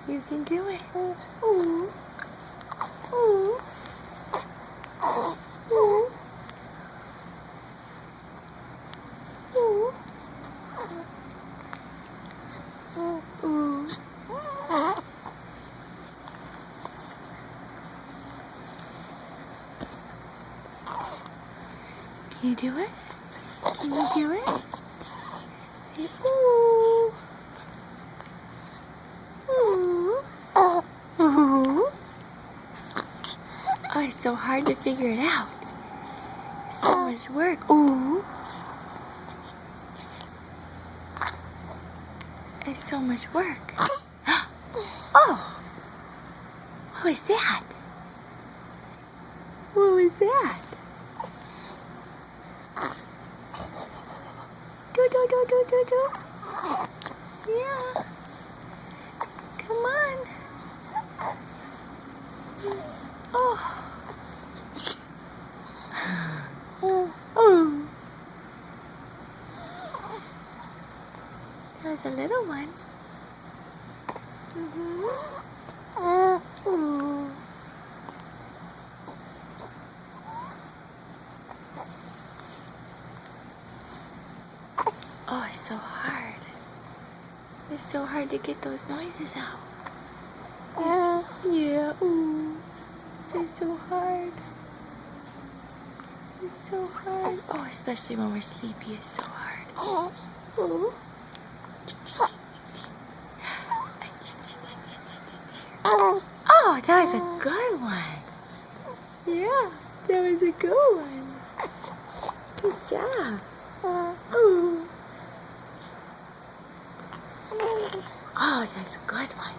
You can do it. Ooh. Ooh. Ooh. Ooh. Ooh. Ooh. Can you do it? Can you do it? Ooh. Ooh. Ooh. Oh, it's so hard to figure it out. So much work. Ooh. It's so much work. Oh. What was that? What was that? Do. Yeah. Come on. Oh. Oh. There's a little one. Ooh. Oh, it's so hard. It's so hard to get those noises out. Yeah, ooh. It's so hard. It's so hard. Oh, especially when we're sleepy, it's so hard. Ooh. Oh, that was a good one. Yeah, that was a good one. Good job. Ooh. Oh, that's a good one.